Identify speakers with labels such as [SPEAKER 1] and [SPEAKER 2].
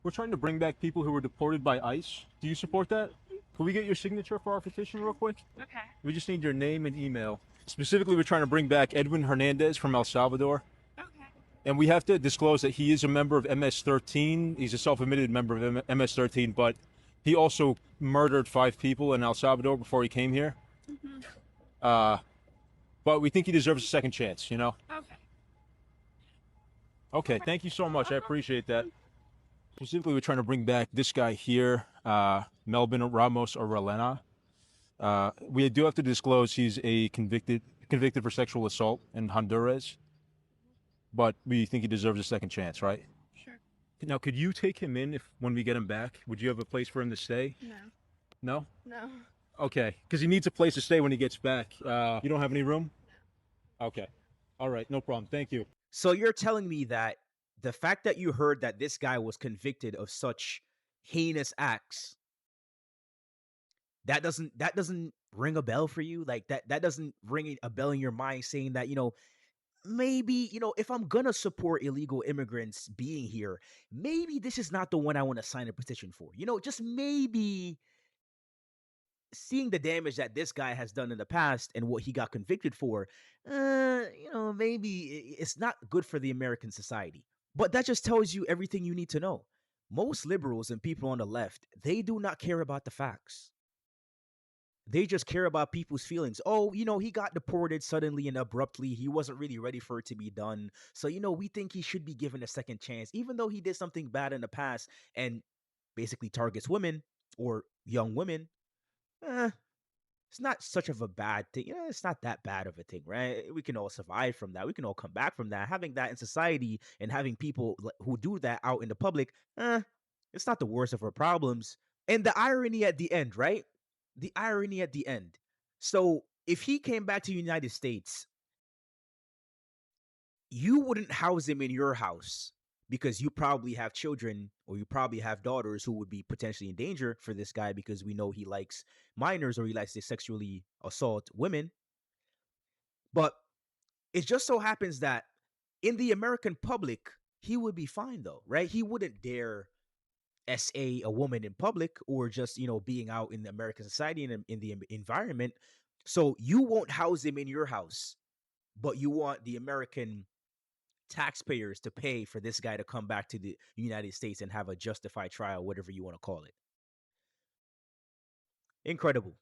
[SPEAKER 1] We're trying to bring back people who were deported by ICE. Do you support that? Can we get your signature for our petition real quick?
[SPEAKER 2] Okay.
[SPEAKER 1] We just need your name and email. Specifically, we're trying to bring back Edwin Hernandez from El Salvador.
[SPEAKER 2] Okay.
[SPEAKER 1] And we have to disclose that he is a member of MS-13. He's a self-admitted member of MS-13, but he also murdered 5 people in El Salvador before he came here.
[SPEAKER 2] Mm-hmm.
[SPEAKER 1] Uh, but we think he deserves a second chance, you know?
[SPEAKER 2] Okay.
[SPEAKER 1] Okay, thank you so much. I appreciate that. Specifically, we're trying to bring back this guy here, Melvin Ramos Orellana. We do have to disclose he's a convicted for sexual assault in Honduras, but we think he deserves a second chance, right?
[SPEAKER 2] Sure.
[SPEAKER 1] Now, could you take him in if when we get him back? Would you have a place for him to stay?
[SPEAKER 2] No.
[SPEAKER 1] No?
[SPEAKER 2] No.
[SPEAKER 1] Okay, because he needs a place to stay when he gets back. You don't have any room? Okay. All right, no problem. Thank you.
[SPEAKER 3] So you're telling me that the fact that you heard that this guy was convicted of such heinous acts, that doesn't ring a bell for you? Like that doesn't ring a bell in your mind saying that, maybe, if I'm gonna support illegal immigrants being here, maybe this is not the one I want to sign a petition for. Just maybe seeing the damage that this guy has done in the past and what he got convicted for, maybe it's not good for the American society. But that just tells you everything you need to know. Most liberals and people on the left, they do not care about the facts. They just care about people's feelings. Oh, he got deported suddenly and abruptly. He wasn't really ready for it to be done. So, we think he should be given a second chance, even though he did something bad in the past and basically targets women or young women. Eh, it's not such of a bad thing. It's not that bad of a thing, right? We can all survive from that. We can all come back from that. Having that in society and having people who do that out in the public, it's not the worst of our problems. And the irony at the end, right? The irony at the end. So if he came back to the United States, you wouldn't house him in your house because you probably have children or you probably have daughters who would be potentially in danger for this guy because we know he likes minors or he likes to sexually assault women. But it just so happens that in the American public, he would be fine though, right? He wouldn't dare SA a woman in public or just, being out in the American society and in the environment. So you won't house him in your house, but you want the American taxpayers to pay for this guy to come back to the United States and have a justified trial, whatever you want to call it. Incredible.